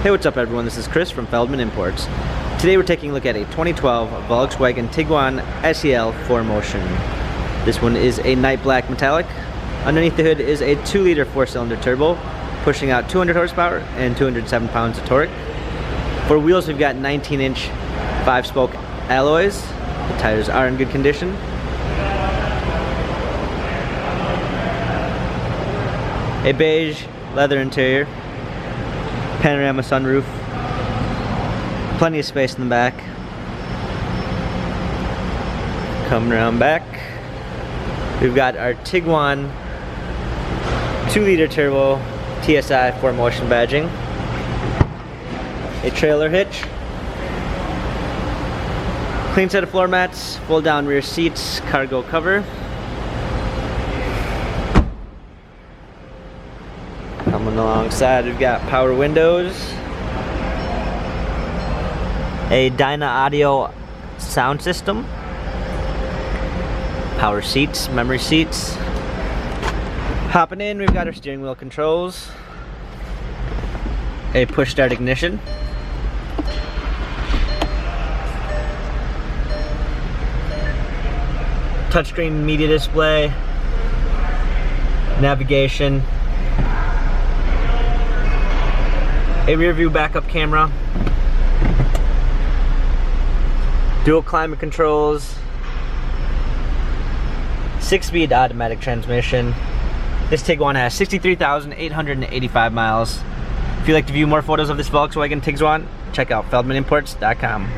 Hey, what's up everyone? This is Chris from Feldmann Imports. Today we're taking a look at a 2012 Volkswagen Tiguan SEL 4Motion. This one is a night black metallic. Underneath the hood is a 2-liter 4-cylinder turbo, pushing out 200 horsepower and 207 pounds of torque. For wheels, we've got 19-inch 5-spoke alloys. The tires are in good condition. A beige leather interior. Panorama sunroof, plenty of space in the back. Coming around back, we've got our Tiguan 2-liter turbo TSI 4Motion badging, a trailer hitch, clean set of floor mats, fold down rear seats, cargo cover. Coming alongside, we've got power windows, a Dyna audio sound system, power seats, memory seats. Hopping in, we've got our steering wheel controls, a push start ignition, touchscreen media display, navigation, a rear view backup camera, dual climate controls, 6-speed automatic transmission. This Tiguan has 63,885 miles. If you'd like to view more photos of this Volkswagen Tiguan, check out feldmannimports.com.